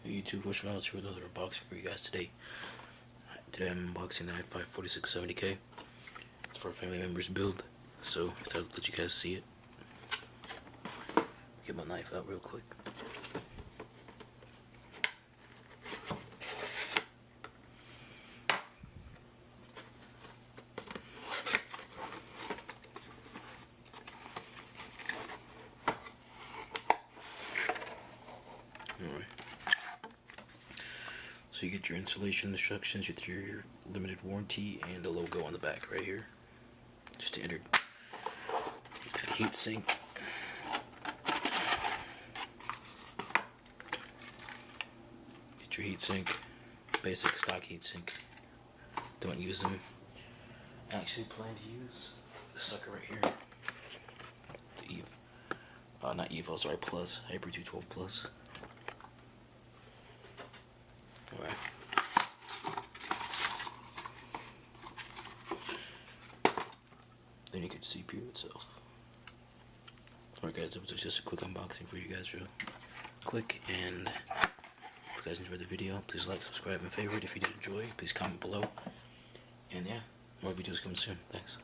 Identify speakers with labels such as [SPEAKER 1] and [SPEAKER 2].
[SPEAKER 1] Hey YouTube, what's going on? With another unboxing for you guys today. Today I'm unboxing the i5 4670K. It's for a family member's build, so I thought I'd let you guys see it. Get my knife out real quick. Alright. So you get your installation instructions, with your limited warranty, and the logo on the back right here. Standard heat sink. Get your heat sink, basic stock heat sink. Don't use them. I actually plan to use this sucker right here. The Eve. Not Evo, sorry, Plus. Hyper 212 Plus. Alright. Then you get the CPU itself. Alright guys, that was just a quick unboxing for you guys, real quick. And if you guys enjoyed the video, please like, subscribe, and favorite. If you did enjoy, please comment below. And yeah, more videos coming soon. Thanks.